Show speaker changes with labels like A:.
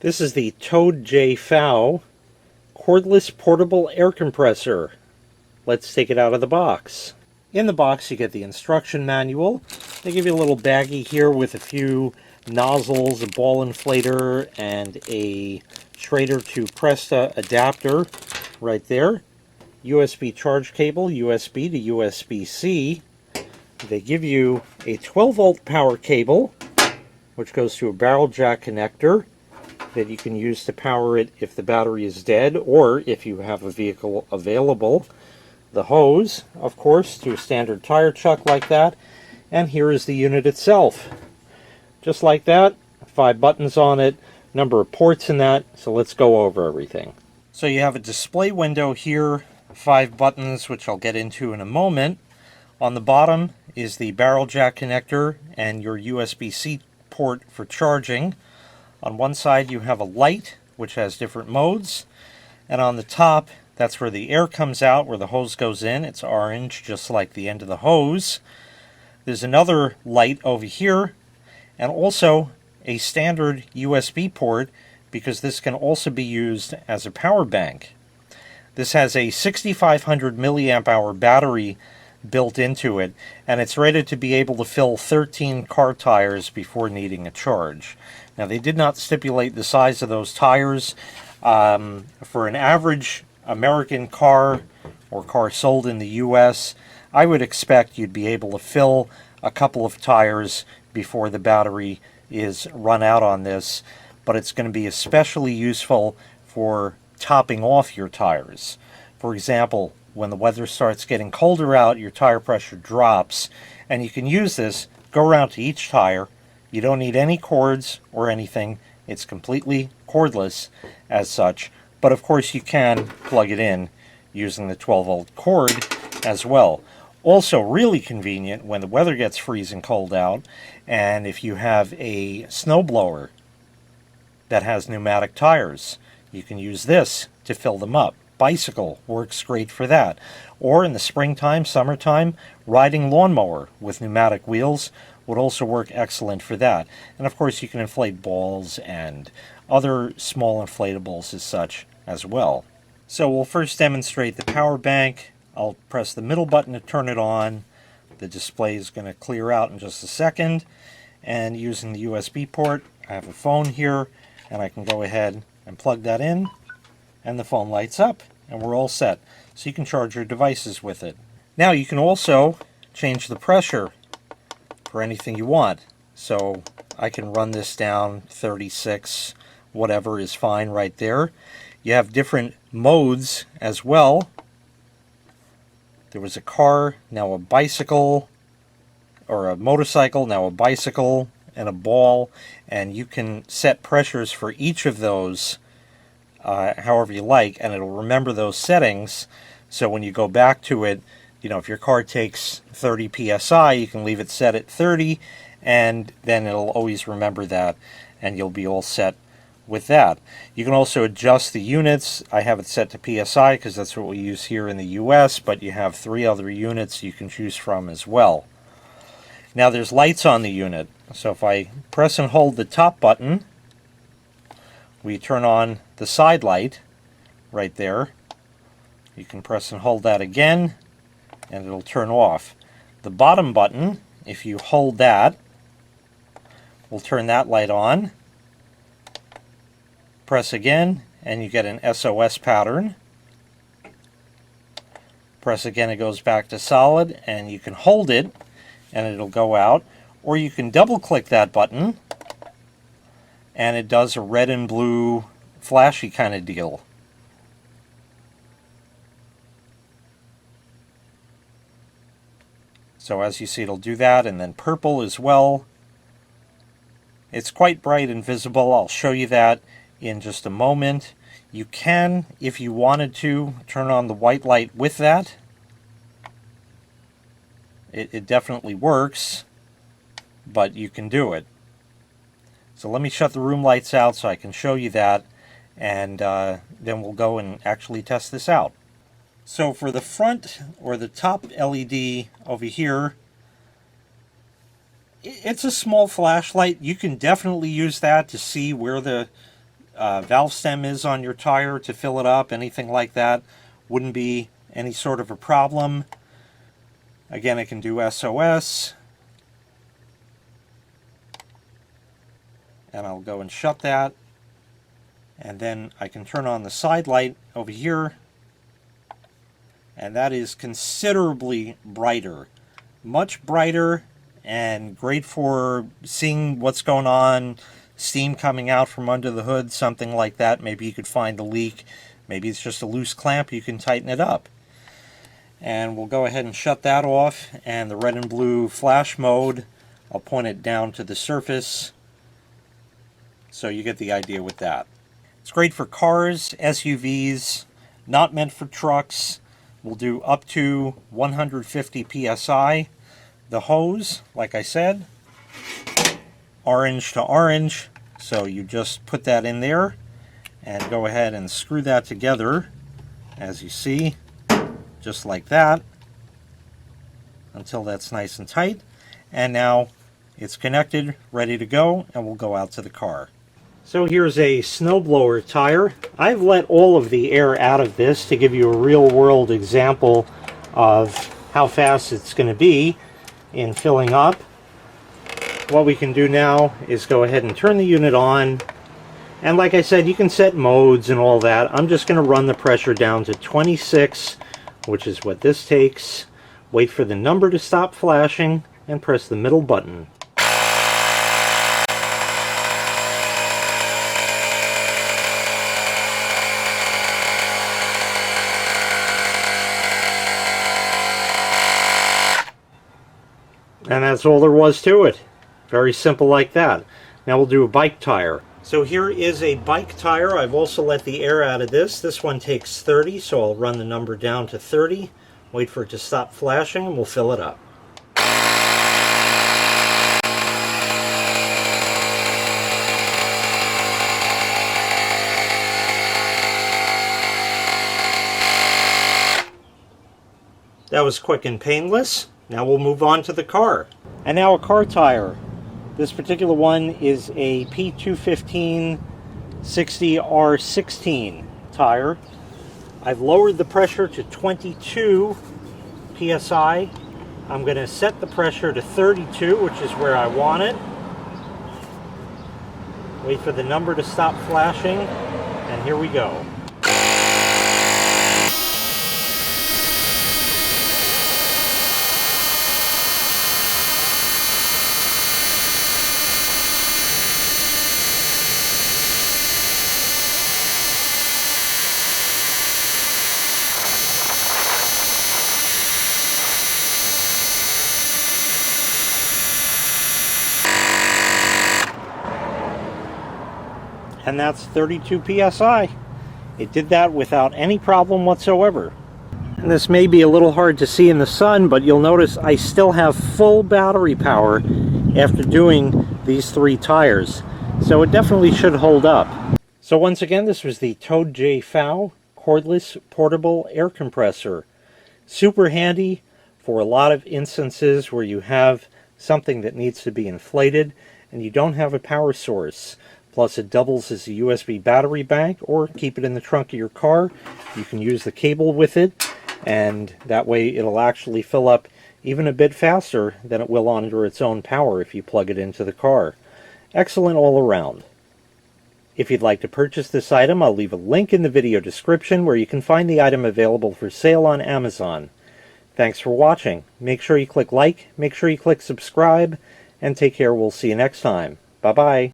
A: This is the TOADJFOU cordless portable air compressor. Let's take it out of the box. In the box you get the instruction manual. They give you a little baggie here with a few nozzles, a ball inflator, and a Schrader to Presta adapter right there. USB charge cable, USB to USB-C. They give you a 12-volt power cable, which goes to a barrel jack connector that you can use to power it if the battery is dead or if you have a vehicle available. The hose, of course, to a standard tire chuck like that. And here is the unit itself. Just like that, 5 buttons on it, number of ports in that, so let's go over everything. So you have a display window here, 5 buttons, which I'll get into in a moment. On the bottom is the barrel jack connector and your USB-C port for charging. On one side you have a light, which has different modes. And on the top, that's where the air comes out, where the hose goes in. It's orange, just like the end of the hose. There's another light over here, and also a standard USB port, because this can also be used as a power bank. This has a 6,500 milliamp hour battery built into it, and it's rated to be able to fill 13 car tires before needing a charge. Now, they did not stipulate the size of those tires. For an average American car or car sold in the US, I would expect you'd be able to fill a couple of tires before the battery is run out on this, but it's going to be especially useful for topping off your tires. For example, when the weather starts getting colder out, your tire pressure drops, and you can use this, go around to each tire. You don't need any cords or anything. It's completely cordless as such, but of course you can plug it in using the 12-volt cord as well. Also really convenient when the weather gets freezing cold out, and if you have a snowblower that has pneumatic tires, you can use this to fill them up. Bicycle works great for that. Or in the springtime, summertime, riding lawnmower with pneumatic wheels would also work excellent for that. And of course you can inflate balls and other small inflatables as such as well. So we'll first demonstrate the power bank. I'll press the middle button to turn it on. The display is going to clear out in just a second. And using the USB port, I have a phone here, and I can go ahead and plug that in, and the phone lights up, and we're all set. So you can charge your devices with it. Now you can also change the pressure for anything you want. So I can run this down 36, whatever is fine right there. You have different modes as well. There was a car, now a bicycle, or a motorcycle, now a bicycle, and a ball, and you can set pressures for each of those however you like, and it'll remember those settings. So when you go back to it, you know, if your car takes 30 psi, you can leave it set at 30, and then it'll always remember that, and you'll be all set with that. You can also adjust the units. I have it set to psi because that's what we use here in the US, but you have 3 other units you can choose from as well. Now there's lights on the unit. So if I press and hold the top button, we turn on the side light right there. You can press and hold that again, and it'll turn off. The bottom button, if you hold that, will turn that light on. Press again, and you get an SOS pattern. Press again, it goes back to solid, and you can hold it, and it'll go out. Or you can double-click that button, and it does a red and blue flashy kind of deal. So as you see, it'll do that, and then purple as well. It's quite bright and visible. I'll show you that in just a moment. You can, if you wanted to, turn on the white light with that. It definitely works, but you can do it. So let me shut the room lights out so I can show you that, and then we'll go and actually test this out. So for the front, or the top LED over here, it's a small flashlight. You can definitely use that to see where the valve stem is on your tire to fill it up, anything like that. Wouldn't be any sort of a problem. Again, it can do SOS. And I'll go and shut that. And then I can turn on the side light over here. And that is considerably brighter. Much brighter and great for seeing what's going on. Steam coming out from under the hood, something like that. Maybe you could find a leak. Maybe it's just a loose clamp. You can tighten it up. And we'll go ahead and shut that off. And the red and blue flash mode, I'll point it down to the surface. So you get the idea with that. It's great for cars, SUVs, not meant for trucks. We'll do up to 150 psi. The hose, like I said, orange to orange. So you just put that in there and go ahead and screw that together, as you see, just like that, until that's nice and tight. And now it's connected, ready to go, and we'll go out to the car. So here's a snowblower tire. I've let all of the air out of this to give you a real-world example of how fast it's going to be in filling up. What we can do now is go ahead and turn the unit on. And like I said, you can set modes and all that. I'm just going to run the pressure down to 26, which is what this takes. Wait for the number to stop flashing and press the middle button. And that's all there was to it. Very simple like that. Now we'll do a bike tire. So here is a bike tire. I've also let the air out of this. This one takes 30, so I'll run the number down to 30. Wait for it to stop flashing and we'll fill it up. That was quick and painless. Now we'll move on to the car. And now a car tire. This particular one is a P215 60R16 tire. I've lowered the pressure to 22 psi. I'm going to set the pressure to 32, which is where I want it. Wait for the number to stop flashing, and here we go. And that's 32 psi. It did that without any problem whatsoever. And this may be a little hard to see in the sun, but you'll notice I still have full battery power after doing these 3 tires. So it definitely should hold up. So once again, this was the TOADJFOU cordless portable air compressor. Super handy for a lot of instances where you have something that needs to be inflated and you don't have a power source. Plus it doubles as a USB battery bank, or keep it in the trunk of your car. You can use the cable with it, and that way it'll actually fill up even a bit faster than it will under its own power if you plug it into the car. Excellent all around. If you'd like to purchase this item, I'll leave a link in the video description where you can find the item available for sale on Amazon. Thanks for watching. Make sure you click like, make sure you click subscribe, and take care. We'll see you next time. Bye-bye.